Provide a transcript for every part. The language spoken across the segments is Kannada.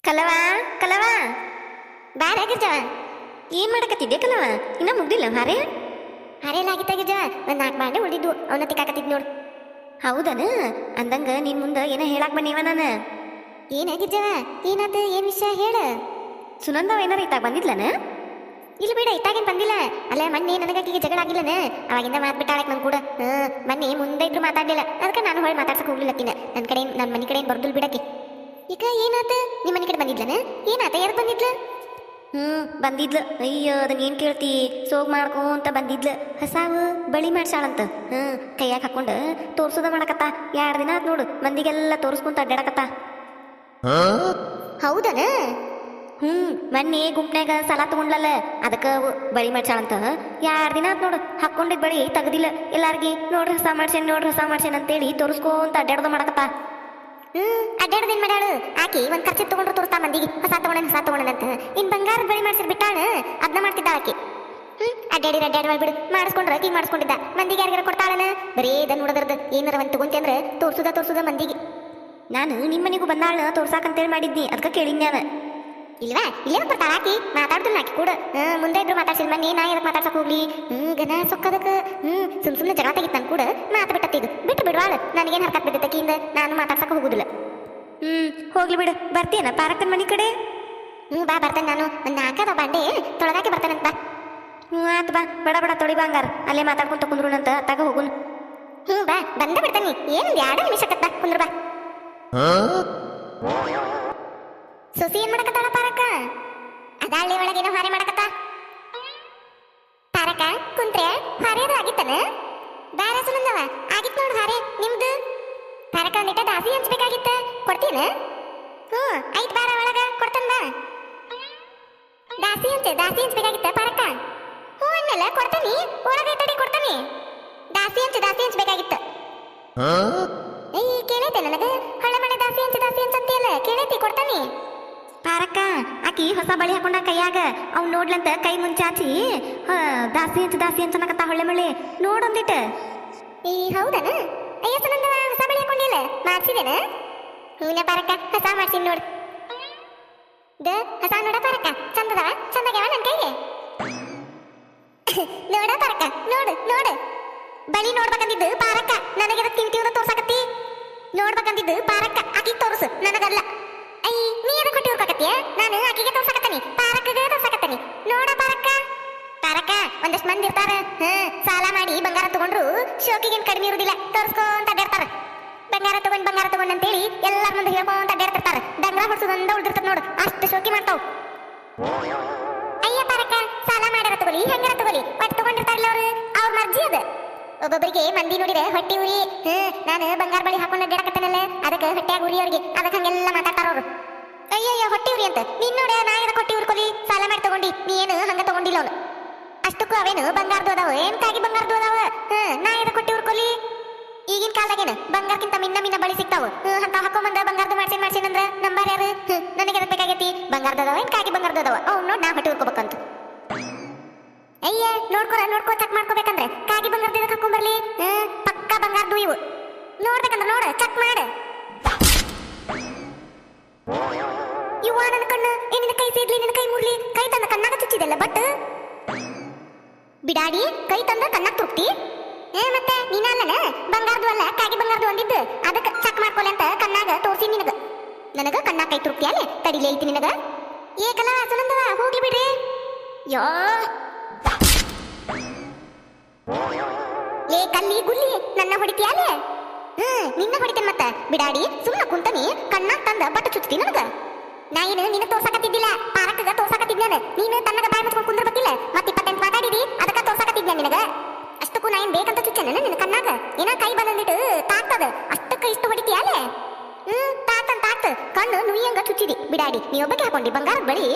ಕಲವ ಕಲವ ಬಾರ ಗಿರ್ಜವ ಏನ್ ಮಾಡಕತ್ತಿದ್ದೆ ಕಲವ ಇನ್ನ ಮುಗ್ದಿಲ್ಲ ಹಾರೆ ಹಾರೆಲ್ಲಾಗಿತ್ತ ಗಿರ್ಜವ ಒಂದ್ 4 ಬಾಂಡೆ ಉಳಿದಿದ್ವು ಅವನ್ನ ತಿಕ್ಕಾಕತ್ತಿದ್ ನೋಡು. ಹೌದನ ಅಂದಂಗ ನಿನ್ ಮುಂದ ಏನ ಹೇಳಾಕ್ ಬನ್ನಿವ ನಾನು. ಏನ ಗಿರ್ಜವ ಏನಾತ ಏನ್ ವಿಷಯ ಹೇಳ. ಸುನಂದವ ಏನಾರ ಇತ್ತಾಗ ಬಂದಿದ್ಲನ? ಇಲ್ಲ ಬಿಡ ಇತ್ತಾಗೇನ್ ಬಂದಿಲ್ಲ. ಅಲ್ಲ ಮೊನ್ನೆ ನನಗಾಕಿಗೆ ಜಗಳ ಆಗಿಲ್ಲನ, ಅವಾಗಿಂದ ಮಾತ್ ಬಿಟ್ಟಾಳಕ್ ನನ್ ಕೂಡ. ಮೊನ್ನೆ ಮುಂದೆ ಇದ್ರು ಮಾತಾಡ್ಲಿಲ್ಲ, ಅದಕ್ಕೆ ನಾನು ಹೊಳೆ ಮಾತಾಡ್ಸಕ್ ಹೋಗ್ಲಿಲ್ಲಕ್ಕಿನ. ನನ್ನ ಮನೆ ಕಡೆ ಏನ್ ಬರ್ದುಲ್ ಬಿಡಕ್ಕೆ. ಈಗ ಏನಾತ ನಿಮ್ಮ ಮನೆ ಕಡೆ ಬಂದಿದ್ಲನ? ಏನಾತ ಯಾರು ಬಂದಿದ್ಲ? ಬಂದಿದ್ಲು. ಅಯ್ಯೋ ಅದನ್ನ ಏನ್ ಕೇಳ್ತಿ, ಸೋಗ್ ಮಾಡ್ಕೊಂತ ಬಂದಿದ್ಲು. ಹೊಸಾವು ಬಳಿ ಮಾಡ್ಸಾಳಂತ. ಕೈಯಾಗ ಹಾಕೊಂಡು ತೋರ್ಸೋದ ಮಾಡಕತ್ತ. 2 ದಿನ ಆತ್ ನೋಡು ಮಂದಿಗೆಲ್ಲ ತೋರಿಸ್ಕೊಂತ ಅಡ್ಡಾಡಕತ್ತ. ಹೌದನ? ಮೊನ್ನೆ ಗುಂಪ್ನ್ಯಾಗ ಸಾಲ ತಗೊಂಡ್ಲಲ್ಲ, ಅದಕ್ಕ ಬಳಿ ಮಾಡ್ಸಾಳಂತ. 2 ದಿನ ಆತ್ ನೋಡು ಹಾಕೊಂಡಿದ್ ಬಳಿ ತೆಗ್ದಿಲ್ಲ. ಎಲ್ಲಾರ್ಗಿ ನೋಡ್ರಿ ಹೊಸ ಮಾಡ್ಸೇನ್ ನೋಡ್ರಿ ಹೊಸ ಮಾಡ್ಸೇನ್ ಅಂತೇಳಿ ತೋರಿಸ್ಕೊಂತ ಅಡ್ಡಾಡೋದ ಮಾಡಕತ್ತ. ಅಡ್ಡಾಡೋದೇನ್ ಮಾಡ್ಯಾಳು ಆಕಿ? ಒಂದ್ ಖರ್ಚು ತಗೊಂಡ್ರು ತೋರಿಸ್ತಾ ಮಂದಿಗೆ ಹೊಸ ತಗೊಂಡಂತ. ಇನ್ ಬಂಗಾರದ ಬಳಿ ಮಾಡ್ಸಿರ್ ಬಿಟ್ಟಾಳ, ಅದನ್ನ ಮಾಡ್ತಿದ್ದ ಆಕಿ. ಅಡ್ಡಾಡಿ ಮಾಡ್ಬಿಡು, ಮಾಡಿಸ್ಕೊಂಡ್ರ ಆಕಿ ಮಾಡಿಸ್ಕೊಂಡಿದ್ದ. ಮಂದಿಗೆ ಯಾರಿಗಾರ ಕೊಡ್ತಾಳನ? ಬರೀ ಇದನ್ನ ನೋಡದ್ರದ್ದು ಏನಾರ ಒಂದ್ ತಗೊಂತಿ ಅಂದ್ರೆ ತೋರ್ಸುದ ಮಂದಿಗೆ. ನಾನು ನಿಮ್ಮ ಮನೆಗೂ ಬಂದಾಳ ತೋರ್ಸಾಕಂತೇಳಿ ಮಾಡಿದ್ನಿ, ಅದಕ್ಕೆ ಕೇಳಿದ್ ನಾನು. ಇಲ್ವಾ ಇಲ್ಲೇ ಬರ್ತಾಳ ಆಕಿ, ಮಾತಾಡ್ದಿಲ್ಲ ಆಕಿ ಕೂಡ. ಮುಂದೆ ಇದ್ರು ಮಾತಾಡ್ಸಿದ್ ಮನೆ ನಾ ಎದಕ್ ಮಾತಾಡ್ಸಕ್ ಹೋಗ್ಲಿ? ಗನ ಸೊಕ್ಕದಕ್ಕ ಸುಮ್ನೆ ಜಗಳ ತೆಗಿತ್ ನನ್ ಕೂಡ ಮಾತು ಬಿಟ್ಟತ್ತಿದ್ದು. ಬಿಟ್ಟು ಬಿಡ್ವಾಳ, ನನಗೇನ್ ಹರ್ಕತ್ ಬಿದ್ದಕ್ಕಿಂದ ನಾನು ಮಾತಾಡ್ಸಕ್ ಹೋಗುದಿಲ್ಲ. ಹೋಗ್ಲಿ ಬಿಡು. ಬರ್ತೀಯನ ಪಾರಕ್ಕನ ಮನಿ ಕಡೆ? ಬಾ ಬರ್ತೇನೆ. ನಾನು ಒಂದ್ 4 ಬಾಂಡೆ ತೊಳೆದಾಕೆ ಬರ್ತೇನಂತ ಬಾ. ಆತ್ ಬಾ, ಬಡ ತೊಳಿ ಬಂಗಾರ ಅಲ್ಲೇ ಮಾತಾಡ್ಕೊಂತ ಕುಂದ್ರುನಂತ ಅತ್ತಾಗ ಹೋಗುನ್. ಬಾ ಬಂದ ಬಿಡ್ತೇನೆ. ಏನೊಂದ್ 2 ನಿಮಿಷ ಕತ್ತ ಕುಂದ್ರ ಬಾ. ಸೊಸಿ ಏನ್ ಮಾಡಕತ್ತಾಳ ಪಾರಕ್ಕ? ಅದ ಹಳ್ಳಿ ಒಳಗೇನೋ ಹಾರೆ ಮಾಡಕತ್ತ. ಪಾರಕ್ಕ ಕುಂತ್ರೆ ಹಾರೇದು ಆಗಿತ್ತನ? ಬ್ಯಾರ ಸುನಂದವ ಆಗಿತ್ ನೋಡು ಹಾರೆ ನಿಮ್ದು. ಪಾರಕ್ಕ ಒಂದಿಟ್ಟ ದಾಸಿ ಹಂಚ್ಬೇಕಾಗಿತ್ತ, ಕೊಡ್ತೀನ? ಐತ್ ಬಾರ ಒಳಗ ಕೊಡ್ತನ್ ಬಾ. ದಾಸಿ ಹಂಚ್ಬೇಕಾಗಿತ್ತ ಪಾರಕ್ಕ? ಅನ್ನಲ್ಲ ಕೊಡ್ತಾನಿ, ಒಳಗ ತಡಿ ಕೊಡ್ತಾನಿ. ದಾಸಿ ಹಂಚ್ಬೇಕಾಗಿತ್ತ. ಕೇಳೈತೆ ನನಗ ಹಳೆ ಮನೆ ದಾಸಿ ಹಂಚ ಅಂತೀಯಲ್ಲ, ಕೇಳೈತಿ ಕೊಡ್ತಾನಿ. ಪಾರಕ್ಕ ಆಕಿ ಹೊಸ ಬಳಿ ಹಾಕೊಂಡ ಕೈಯಾಗ ಅವ್ ನೋಡ್ಲಂತ ಕೈ ಮುಂಚಾಚಿ ದಾಸಿ ಹಂಚ ಅನ್ನಕತ್ತ ಹೊಳ್ಳೆ ಮಳೆ ನೋಡೊಂದಿಟ್ಟ. ಹೌದನ? ಅಯ್ಯ ಸುನಂದವ ಹೊಸ ಬಳಿ ಹಾಕೊಂಡಿಲ್ಲ, ಮಾಡ್ಸಿದೇನ? ಹೂನ ಪಾರಕ್ಕ ಹೊಸ ಮಾಡ್ತೀನಿ ನೋಡು. ಹೊಸ ನೋಡ ಪಾರಕ್ಕ, ಚಂದಗ್ಯಾವ ನನ್ ಕೈಗೆ. ನೋಡ ಪಾರಕ್ಕ, ನೋಡು ಬಳಿ ನೋಡ್ಬೇಕಂದಿದ್ದು ಪಾರಕ್ಕ, ನನಗೆ ತಿಂತಿವ್ದ ತೋರ್ಸಕತ್ತಿ. ನೋಡ್ಬೇಕಂದಿದ್ದು ಪಾರಕ್ಕ, ಆಕಿಗೆ ತೋರ್ಸು, ನನಗಲ್ಲ. ನೀ ಅದಕ್ಕೆ ಹೊಟ್ಟಿ ಹುರ್ಕಕತ್ತೀಯ? ನಾನು ಆಕಿಗೆ ತೋರ್ಸಕತ್ತೀನಿ, ಪಾರಕ್ಕಗೆ ತೋರ್ಸಕತ್ತೀನಿ. ನೋಡ ಪಾರಕ್ಕ ಒಂದಷ್ಟು ಮಂದಿ ಇರ್ತಾರ, ಸಾಲ ಮಾಡಿ ಬಂಗಾರ ತಗೊಂಡ್ರು ಶೋಕಿಗೇನ್ ಕಡಿಮೆ ಇರುದಿಲ್ಲ, ತೋರ್ಸ್ಕೊಂತ ಅಡ್ಡಾಡ್ತಾರ. ಬಂಗಾರ ತಗೊಂಡ್ ಅಂತೇಳಿ ಎಲ್ಲಾರ ಮುಂದೆ ಹೇಳ್ಕೊಂತ ಅಡ್ಡಾಡ್ತಿರ್ತಾರ. ಡಂಗ್ರ ಹೊಡ್ಸೋದಂದ ಉಳ್ದಿರ್ತದ ನೋಡು, ಅಷ್ಟು ಶೋಕಿ ಮಾಡ್ತಾವ್. ಅಯ್ಯ ಪಾರಕ್ಕ, ಸಾಲ ಮಾಡ್ಯಾರ ತಗೊಲಿ, ಹೆಂಗಾರ ತಗೊಲಿ, ಒಟ್ಟು ತಗೊಂಡಿರ್ತಾರಲ್ಲ ಅವ್ರ ಮರ್ಜಿ ಅದ. ಒಬ್ಬೊಬ್ಬರಿಗೆ ಮಂದಿ ನೋಡಿದ್ರೆ ಹೊಟ್ಟಿ ಉರಿ. ನಾನು ಬಂಗಾರ ಬಳಿ ಹಾಕೊಂಡು ಅಡ್ಡಾಡಕತ್ತೇನಲ್ಲ, ಅದಕ್ಕೆ ಹೊಟ್ಟೆಯಾಗ ಉರಿ ಅವ್ರಿಗೆ, ಅದಕ್ಕೆ ಹಂಗೆಲ್ಲ ಮಾತಾಡ್ತಾರ ಅವ್ರು. ಅಯ್ಯಯ್ಯ ಹೊಟ್ಟಿ ಉರಿ ಅಂತ ನೀನ್ ನೋಡ, ನಾ ಎದಕ್ಕೆ ಹೊಟ್ಟಿ ಉರ್ಕೊಲಿ? ಸಾಲ ಮಾಡಿ ತಗೊಂಡಿ, ನೀ ಏನು ಹಂಗ ತಗೊಂಡಿಲ್ಲ ಅವನು. ಅಷ್ಟಕ್ಕೂ ಅವೇನು ಬಂಗಾರದು ಅದಾವ ಏನ್? ಕಾಗಿ ಬಂಗಾರದು ಅದಾವ. ನಾ ಎದಕ್ಕೆ ಹೊಟ್ಟಿ ಉರ್ಕೊಲಿ? ಈಗಿನ ಕಾಲದಾಗೇನು ಬಂಗಾರಕ್ಕಿಂತ ಮಿನ್ನ ಬಳಿ ಸಿಗ್ತಾವ. ಅಂತ ಹಾಕೊಂಬಂದ ಬಂಗಾರದು ಮಾಡ್ಸೇನಂದ್ರ ನಂಬಾರ ಯಾರು? ನನಗೆ ಎದಕ್ ಬೇಕಾಗೈತಿ? ಬಂಗಾರದು ಅದಾವ ಏನ್ ಕಾಗಿ ಬಂಗಾರದು ಅದಾವ? ಅವ್ನು ನೋಡಿ ನಾ ಹೊಟ್ಟಿ ಉರ್ಕೋಬೇಕಂತ. ಅಯ್ಯ ನೋಡ್ಕೊ ಚೆಕ್ ಮಾಡ್ಕೋಬೇಕಂದ್ರೆ ಕಾಗಿ ಬಂಗಾರದ ಎದಕ್ಕೆ ಹಾಕೊಂಬರ್ಲಿ? ಪಕ್ಕ ಬಂಗಾರದು ಇವು. ನೋಡ್ಬೇಕಂದ್ರೆ ನೋಡ, ಚೆಕ್ ಮಾಡ. ಇವ ನನ್ನ ಕಣ್ಣು ಏನಿನ ಕೈ ಸೇದ್ಲಿ, ನಿನ್ನ ಕೈ ಮುರ್ಲಿ. ಕೈ ತಂದ ಕಣ್ಣಾಗ ಚುಚ್ಚಿದೆಲ್ಲ ಬಟ್ ಬಿಡಾಡಿ, ಕೈ ತಂದ ಕಣ್ಣಾಗ ತುರ್ತಿ. ಮತ್ತೆ ನೀನಲ್ಲನ ಬಂಗಾರದು ಅಲ್ಲ ಕಾಗಿ ಬಂಗಾರದು ಅಂದಿದ್ದು, ಅದಕ್ಕೆ ಚೆಕ್ ಮಾಡ್ಕೊಲೆ ಅಂತ ಕಣ್ಣಾಗ ತೋರ್ಸಿ ನಿನಗ. ನನಗ ಕಣ್ಣಾಗ ಕೈ ತುರ್ತಿ ಅಲ್ಲೇ ತಡಿಲೇ ಐತಿ ನಿನಗ. ಏಕಲ್ಲ ಸುನಂದವ ಹೋಗ್ಲಿ ಬಿಡ್ರಿ. ಯೋ ಲೇ ಕಲ್ಲಿ ಗುಲ್ಲಿ, ನನ್ನ ಹೊಡಿತೀಯಾಲೆ? ನಿನ್ನ ಹೊಡಿತೇನೆ ಮತ್ತ. ಬಿಡಾಡಿ ಸುಮ್ಮನೆ ಕುಂತನಿ, ಕಣ್ಣಾಗ ತಂದ ಬಟ್ ಚುಚ್ತಿ ನನಗ. ನಾ ಏನು ನಿನ್ನ ತೋರ್ಸಕತ್ತಿದ್ದಿಲ್ಲ, ಪಾರಕ್ಕಗ ತೋರ್ಸಕತ್ತಿದ್ನ. ನೀನು ತನ್ನಗ ಬಾಯಿ ಮುಚ್ಕೊಂಡು ಕುಂದ್ರಬೇಕಿಲ್ಲ, ಮತ್ತೆ 28 ಮಾತಾಡಿದಿ, ಅದಕ್ಕ ತೋರ್ಸಕತ್ತಿದ್ನ ನಿನಗ. ಅಷ್ಟಕ್ಕೂ ನಾ ಏನ್ ಬೇಕಂತ ಚುಚ್ಚನ ನಿನ್ನ ಕಣ್ಣಾಗ? ಏನ ಕೈ ಬಂದಿಟ್ಟು ತಾಕ್ತದ, ಅಷ್ಟಕ್ಕ ಇಷ್ಟು ಹೊಡಿತೀಯಾಲೆ? ತಾಕ್ತ ಕಣ್ಣು ನುಯ್ಯಂಗ ಚುಚ್ಚಿದಿ. ಬಿಡಾಡಿ ನೀ ಒಬ್ಬಕ್ಕೆ ಹಾಕೊಂಡಿ ಬಂಗಾರದ ಬಳಿ.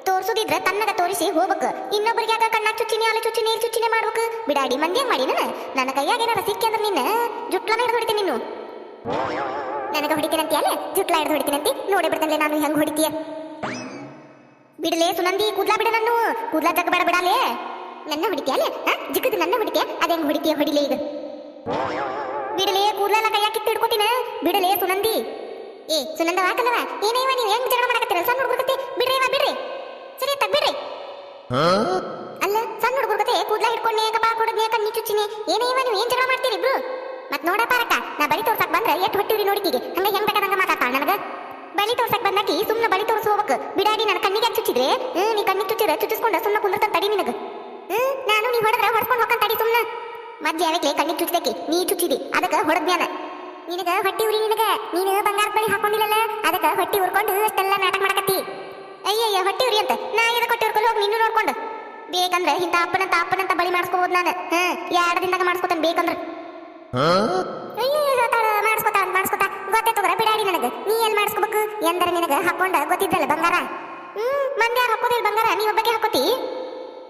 ತೋರ್ಸುದಿದ್ರ ತನ್ನಗ ತೋರಿಸಿ ಹೋಗ್ಬೇಕು, ಇನ್ನೊಬ್ಬರಿಗೆ ಯಾಕ ಕಣ್ಣಾಗ ಚುಚ್ಚಿನಿ ಅಲ್ಲಿ ಚುಚ್ಚಿನಿ ಮಾಡ್ಬೇಕು. ಬಿಡಾಡಿ ಮಂದಿ ಹಂಗ್ ಮಾಡಿ ನನ್ನ ಕೈಯಾಗ ಏನಾರ ಸಿಕ್ಕಿ ಅಂದ್ರೆ ನಿನ್ನ ಜುಟ್ಲನ ಹಿಡ್ದು ಹೊಡಿತೀನಿ. ನೀನು ನನಗ ಹೊಡಿತೀನಂತಿ ಅಲ್ಲೇ, ಜುಟ್ಲ ಹಿಡ್ದು ಹೊಡಿತೀನಂತಿ. ನೋಡೇ ಬಿಡ್ತೇನೆ ನಾನು ಹೆಂಗ್ ಹೊಡಿತೀಯ. ಬಿಡಲೇ ಸುನಂದಿ, ಕೂದ್ಲಾ ಬಿಡ, ನಾನು ಕೂದ್ಲಾ ಜಗ್ ಬೇಡ ಬಿಡಾಲೇ. ನನ್ನ ಹೊಡಿತೀಯಲ್ಲೇ, ಜಿಕ್ಕದು ನನ್ನ ಹೊಡಿತೀಯ, ಅದ ಹೆಂಗ್ ಹೊಡಿತೀಯ? ಹೊಡಿಲೇ ಈಗ. ಬಿಡಲೇ ಕೂದ್ಲೆಲ್ಲ ಕೈಯಾಕಿಟ್ಟು ಹಿಡ್ಕೋತೀನ. ಬಿಡಲೇ ಸುನಂದಿ. ಏ ಸುನಂದ ಹಾಕಲ್ಲವ, ಏನೇವ ನೀವು ಹೆಂಗ್ ಜಗಳ ಮಾಡಕತ್ತೀರ? ಅಲ್ಲ ಸಣ್ಣ ಹುಡುಗರ ಕತೆ ಕೂದ್ಲ ಹಿಡ್ಕೊಂಡೆ ಕಪಾಳ ಕೊಡದ್ನೆ ಕಣ್ಣಿ ಚುಚ್ಚಿನಿ ಏನೇ ಇವ ನೀವು ಏನ್ ಜಗಳ ಮಾಡ್ತೀರಿ ಇಬ್ರು ಮತ್ ನೋಡ ಪಾರಕ ನಾ ಬಳಿ ತೋರ್ಸಕ್ ಬಂದ್ರ ಎಷ್ಟ್ ಹೊಟ್ಟಿವ್ರಿ ನೋಡಿಕಿಗೆ ಹಂಗ ಹೆಂಗ್ ಬೇಕಾದಂಗ ಮಾತಾಡ್ತಾಳ ನನಗ ಬಳಿ ತೋರ್ಸಕ್ ಬಂದಾಕಿ ಸುಮ್ನ ಬಳಿ ತೋರ್ಸ ಹೋಗ್ಬೇಕು ಬಿಡಾಡಿ ನನ್ನ ಕಣ್ಣಿಗೆ ಚುಚ್ಚಿದ್ರೆ ನೀ ಕಣ್ಣಿಗೆ ಚುಚ್ಚಿರ ಚುಚ್ಚಿಸ್ಕೊಂಡ ಸುಮ್ನ ಕುಂದಿರ್ತಾನ ತಡಿ ನಿನಗ ನಾನು ನೀ ಹೊಡೆದ್ರ ಹೊಡ್ಕೊಂಡ್ ಹೋಗ್ತಾನ ತಡಿ ಸುಮ್ನ ಮದ್ಯ ಯಾವಾಗ್ಲೇ ಕಣ್ಣಿಗೆ ಚುಚ್ಚಿದಕ್ಕೆ ನೀ ಚುಚ್ಚಿದಿ ಅದಕ್ಕ ಹೊಡೆದ್ಯಾನ ನಿನಗ ಹೊಟ್ಟಿ ಉರಿ ನಿನಗ ನೀನು ಬಂಗಾರ ಬಳಿ ಹಾಕೊಂಡಿಲ್ಲಲ್ಲ ಅದಕ್ಕ ಹೊಟ್ಟಿ ಉರ್ಕೊಂಡು ಅಷ್ಟೆಲ್ಲ ನಾಟಕ ಮಾಡಕತ್ತಿ ಅಯ್ಯಯ್ಯ ಹೊಟ್ಟಿ ಉರಿ ಅಂತ ನಾ ಇದಕ್ಕೆ ಹೊಟ್ಟಿ ಉರ್ಕೊಂಡು ಹೋಗಿ ನೀನು ನೋಡ್ಕೊಂಡು ಬೇಕಂದ್ರೆ ಇಂತ ಅಪ್ಪನಂತ ಬಳಿ ಮಾಡಿಸ್ಕೋಬಹುದು ನಾನು ಎರಡದಿಂದಾಗ ಮಾಡಿಸ್ಕೊತಾನೆ ಬೇಕಂದ್ರೆ ಅಯ್ಯೋ ಮಾಡಿಸ್ಕೊತಾ ಗೊತ್ತೇ ತಗೋರ ಬಿಡಾಡಿ ನನಗ ನೀ ಎಲ್ಲಿ ಮಾಡಿಸ್ಕೋಬೇಕು ಎಂದರೆ ನಿನಗ ಹಾಕೊಂಡ ಗೊತ್ತಿದ್ದಲ್ಲ ಬಂಗಾರ ಮಂದಿ ಯಾರು ಹಾಕೋದಿಲ್ಲ ಬಂಗಾರ ನೀ ಒಬ್ಬಕ್ಕೆ ಹಾಕೋತಿ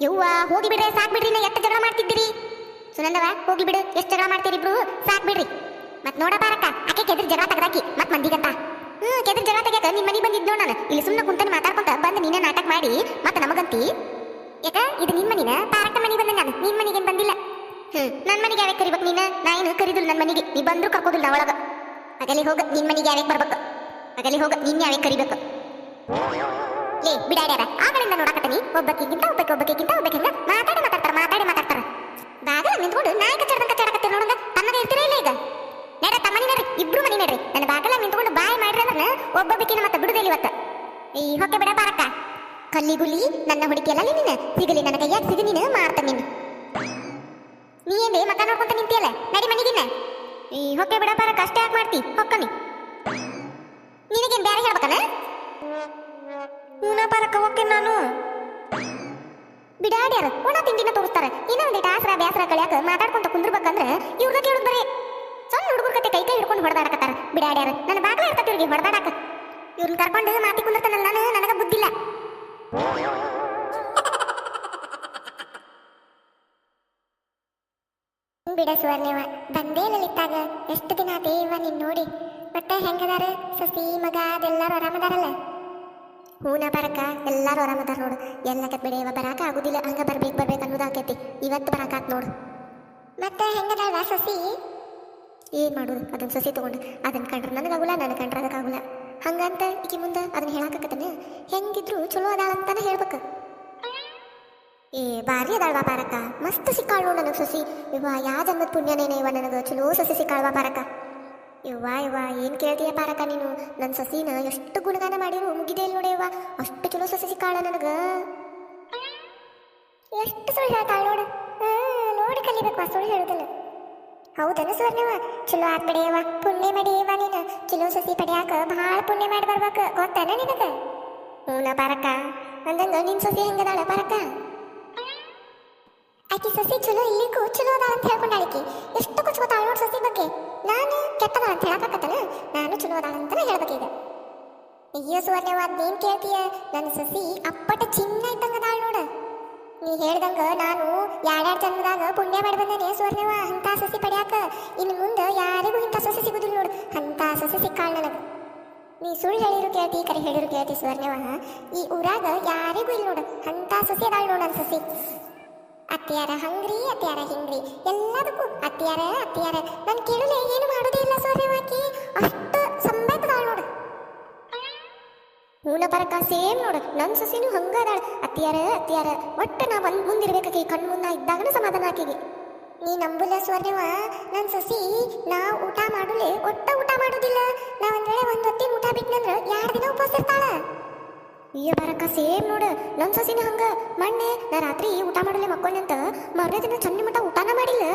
ಯವ್ವ ಹೋಗಿ ಬಿಡ್ರಿ ಸಾಕ್ ಬಿಡ್ರಿ ನಾ ಎಷ್ಟು ಜಗಳ ಮಾಡ್ತಿದ್ದೀರಿ ಸುನಂದವ ಹೋಗಿ ಬಿಡು ಎಷ್ಟು ಜಗಳ ಮಾಡ್ತೀರಿ ಇಬ್ರು ಸಾಕ್ ಬಿಡ್ರಿ ಮತ್ ನೋಡ ಬಾರಕ್ಕ ಆಕೆ ಕೆದ್ರಿ ಜಗಳ ತೆಗ್ದಾಕಿ ಮತ್ ಮಂದಿಗಂತ ಕೆದ್ರಿ ಜಗಳ ತೆಗ್ಯಾಕ ನಿಮ್ ಮನಿ ಬಂದಿದ್ನೋ ನಾನು ಇಲ್ಲಿ ಸುಮ್ಮನೆ ಕುಂತಾನೆ ಮಾತಾಡ್ಕೊಂತ ಬಂದು ನೀನೇ ನಾಟಕ ಮಾಡಿ ಮತ್ತ ನಮಗಂತಿ ಯಾಕ ಇದು ನಿಮ್ ಮನಿನ ಪಾರಕ್ಕ ಮನಿ ಬಂದ ನಾನು ನಿಮ್ ಮನಿಗೇನ್ ಬಂದಿಲ್ಲ ನನ್ ಮನಿಗೆ ಯಾವಾಗ ಕರಿಬೇಕು ನೀನ ನಾ ಏನು ಕರಿದಿಲ್ಲ ನನ್ ಮನಿಗೆ ನೀ ಬಂದ್ರು ಕರ್ಕೋದಿಲ್ಲ ನಾ ಒಳಗ ಅಗಲಿ ಹೋಗ ನಿನ್ ಮನಿಗೆ ಯಾವಾಗ ಬರ್ಬೇಕು ಅಗಲಿ ಹೋಗ ನಿನ್ ಯಾವಾಗ ಕರಿಬೇಕು ಲೇ ಬಿಡಾಡ್ಯಾರ ಆಗಳಿಂದ ನೋಡಕತ್ತೀನಿ ಒಬ್ಬಕ್ಕಿಂತ ಒಬ್ಬಕ್ಕೆ ಮಾತಾಡ್ತಾರ ಬಾಗ ನಿಂತ್ಕೊಂಡು ನಾಯಿ ಕಚ್ಚಾಡ್ದಂಗ ನೋಡಂಗ ತನ್ನಗ ಇರ್ತೀರ ಇಲ್ಲ ಈಗ ನಡ ತಮ್ಮನಿ ನಡ್ರಿ ಇಬ್ರು ಮನಿ ನಡ್ರಿ ನನ್ನ ಬಾಗಲ ನಿಂತ್ಕೊಂಡು ಬಾಯಿ ಮಾಡ್ರಿ ಅಂದ್ರೆ ಒಬ್ಬೊಬ್ಬಕಿನ ಮತ್ತೆ ಬಿಡುದಿಲ್ಲ ಇವತ್ತ ಈ ಹೊಕ್ಕೆ ಬಿಡ ಬಾರಕ್ಕ ಕಲ್ಲಿಗುಲಿ ನನ್ನ ಹುಡುಕಿಯಲ್ಲ ನೀನು ಸಿಗಲಿ ನನ್ನ ಕೈಯಾಗ ಸಿಗಿ ನೀನು ಮಾಡ್ತಾನೆ ನೀನು ನೀ ಏನ್ರಿ ಮಕ್ಕ ನೋಡ್ಕೊಂತ ನಿಂತಿಯಲ್ಲ ನಡಿ ಮನಿಗಿನ್ನ ಈ ಹೊಕ್ಕೆ ಬಿಡ ಬಾರಕ್ಕ ಅಷ್ಟೇ ಯಾಕೆ ಮಾಡ್ತಿ ಹೊಕ್ಕನಿ ನಿನಗೇನ್ ಬೇರೆ ಹೇಳ್ಬೇಕನ ಹೂನ ಬಾರಕ್ಕ ಹೊಕ್ಕೆ ನಾನು ಬಿಡಾಡ್ಯಾರ ಒಣ ತಿಂಡಿನ ತೋರಿಸ್ತಾರ ಇನ್ನೊಂದಿಟ್ಟು ಆಸರ ಬ್ಯಾಸರ ಕಳ್ಯಾಕ ಮಾತಾಡ್ಕೊಂತ ಕುಂದ್ರಬೇಕಂದ್ರ ಇವ್ರನ್ನ ಕೇಳುದು ಬರೀ ಸಣ್ಣ ಹುಡುಗರ ಕತೆ ಕೈ ಹಿಡ್ಕೊಂಡು ಹೊಡೆದಾಡಕತ್ತಾರ ಬಿಡಾಡ್ಯಾರ ನನ್ನ ಬಾಗ್ಲ ಇರ್ತತಿ ಇವ್ರಿಗೆ ಹೊಡೆದಾಡಕ ಇವ್ರನ್ನ ಕರ್ಕೊಂಡು ಮಾತಿ ಕುಂದಿರ್ತಾನಲ್ಲ ನಾನು ನನಗ ಬುದ್ಧಿಲ್ಲ ಬಿಡ ಸುವರ್ಣವ ಬಂದೇ ಲಲಿತಾಗ ಎಷ್ಟು ದಿನ ದೇವ ನೀನ್ ನೋಡಿ ಮತ್ತೆ ಹೆಂಗದಾರ ಸಸಿ ಮಗ ಅದೆಲ್ಲಾರು ಆರಾಮದಾರಲ್ಲ ಹೂನ ಬರಕ ಎಲ್ಲಾರು ಆರಾಮದಾರ ನೋಡು ಎಲ್ಲಕ ಬಿಡೇವ ಬರಾಕ ಆಗುದಿಲ್ಲ ಹಂಗ ಬರ್ಬೇಕು ಅನ್ನೋದಾಕೈತಿ ಇವತ್ತು ಬರಾಕಾತ್ ನೋಡು ಮತ್ತೆ ಹೆಂಗದಾಳ ಸಸಿ ಏನ್ ಮಾಡುದು ಅದನ್ನ ಸಸಿ ತಗೊಂಡು ಅದನ್ನ ಕಂಡ್ರೆ ನನಗಾಗುಲ್ಲ ನನ್ನ ಕಂಡ್ರೆ ಅದಕ್ಕಾಗುಲ್ಲ ಹಂಗಂತ ಈಕಿ ಮುಂದೆ ಅದನ್ನ ಹೇಳಾಕತ್ತನ ಹೆಂಗಿದ್ರು ಚಲೋ ಅದಾಳ ಅಂತಾನೆ ಹೇಳ್ಬೇಕು ಏ ಬಾರಿ ಅದಾಳ್ವಾ ಪಾರಕ್ಕ ಮಸ್ತ್ ಸಿಕ್ಕಾಳು ನನಗೆ ಸಸಿ ಇವ ಯಾ ಜನ್ಮದ ಪುಣ್ಯನೇನೆ ಇವ ನನಗೆ ಚಲೋ ಸಸಿ ಸಿಕ್ಕಾಳ್ವಾ ಪಾರಕ್ಕ ಇವ್ವ ಏನ್ ಕೇಳ್ತೀಯ ಪಾರಕ್ಕ ನೀನು ನನ್ನ ಸಸಿನ ಎಷ್ಟು ಗುಣಗಾನ ಮಾಡಿರು ಮುಗಿದೇ ಇಲ್ಲ ನೋಡಿ ಇವ ಅಷ್ಟು ಚಲೋ ಸಸಿ ಸಿಕ್ಕಾಳ ನನಗ ಎಷ್ಟು ಸುಳ್ಳು ಹೇಳ್ತಾಳ ನೋಡು ನೋಡಿ ಕಲಿಬೇಕು ಸುಳ್ಳು ಹೇಳುದಿಲ್ಲ ಹೌದನ ಸುವರ್ಣವ ಚಲೋ ಆತ್ ಬಿಡಿಯವ ಪುಣ್ಯ ಮಾಡಿಯವ ನೀನು ಚಲೋ ಸಸಿ ಪಡಿಯಾಕ ಭಾಳ ಪುಣ್ಯ ಮಾಡಿ ಬರ್ಬೇಕು ಗೊತ್ತೇನ ನಿನಗ ಹೂನ ಪಾರಕ್ಕ ಅಂದಂಗ ನಿನ್ ಸಸಿ ಹೆಂಗದಾಳ ಪಾರಕ್ಕ ಆಕಿ ಸಸಿ ಚಲೋ ಇಲ್ಲಿಗೂ ಚಲೋ ಅದ ಅಂತ ಹೇಳ್ಕೊಂಡಾಳಿಕಿ ಎಷ್ಟು ಕುಚ್ಕೋತಾಳ ನೋಡ್ ಸಸಿ ಬಗ್ಗೆ ನಾನು ಕೆಟ್ಟದ ಅಂತ ಹೇಳಕತ್ತನ ನಾನು ಚಲೋ ಅದ ಅಂತಾನೆ ಹೇಳ್ಬೇಕೀಗ ಅಯ್ಯೋ ಸುವರ್ಣವ ಅದೇನ್ ಕೇಳ್ತೀಯ ನನ್ನ ಸಸಿ ಅಪ್ಪಟ ಚಿನ್ನ ಇದ್ದಂಗದಾಳ ನೋಡ ನೀ ಹೇಳ್ದಂಗ ನಾನು ಯಾರ್ಯಾರ ಜನ್ಮದಾಗ ಪುಣ್ಯ ಮಾಡಿ ಬಂದೇನೆ ಸುವರ್ಣವ ಅಂತ ಸಸಿ ಪಡ್ಯಾಕ ಇನ್ನು ಮುಂದೆ ಯಾರಿಗೂ ಇಂಥ ಸಸಿ ಸಿಗುದಿಲ್ಲ ನೋಡು ಅಂತ ಸಸಿ ಸಿಕ್ಕಾಳ ನನಗ ನೀ ಸುಳ್ಳು ಹೇಳಿರು ಕೇಳ್ತಿ ಕರೆ ಹೇಳಿರು ಕೇಳ್ತಿ ಸುವರ್ಣವ ಈ ಊರಾಗ ಯಾರಿಗೂ ಇಲ್ಲ ನೋಡು ಅಂತ ಸಸಿ ಅದಾಳ ನೋಡ ನನ್ನ ಸಸಿ ಅತ್ಯಾರ ಹಂಗ್ರಿ ಅತ್ಯಾರ ಹಿಂಗ್ರಿ ಎಲ್ಲದಕ್ಕೂ ಅತ್ಯಾರ ನನ್ ಕೇಳಲೆ ಏನು ಮಾಡೋದೇ ಇಲ್ಲ ಸುವರ್ಣವಾಕಿ ಅಷ್ಟು ಸಂಬಂಧದಾಳ ನೋಡು ಹೂನ ಪರಕ ಸೇಮ್ ನೋಡು ನನ್ನ ಸಸಿನೂ ಹಂಗದಾಳ ಅತ್ಯಾರ ಒಟ್ಟು ನಾ ಒಂದ್ ಮುಂದಿರ್ಬೇಕಾಕಿ ಕಣ್ ಮುಂದ ಇದ್ದಾಗನ ಸಮಾಧಾನ ಆಕಿಗೆ ನೀ ನಂಬುಲ್ಲ ಸುವರ್ಣವ ನನ್ನ ಸಸಿ ನಾ ಊಟ ಮಾಡುಲೆ ಒಟ್ಟ ಊಟ ಮಾಡೋದಿಲ್ಲ ನಾ ಒಂದ್ ವೇಳೆ ಒಂದ್ ಹೊತ್ತಿನ ಊಟ ಬಿಟ್ನಂದ್ರ 2 ದಿನ ಉಪವಾಸ ಇರ್ತಾಳ ಅಯ್ಯ ಬರಕ ಸೇಮ್ ನೋಡು ನನ್ನ ಸಸಿನ ಹಂಗ ಮೊನ್ನೆ ನಾ ರಾತ್ರಿ ಊಟ ಮಾಡಲೆ ಮಕ್ಕೊಂಡೆ ಅಂತ ಮರನೇ ದಿನ ಚಂದ ಮಟ್ಟ ಊಟನ ಮಾಡಿಲ್ಲ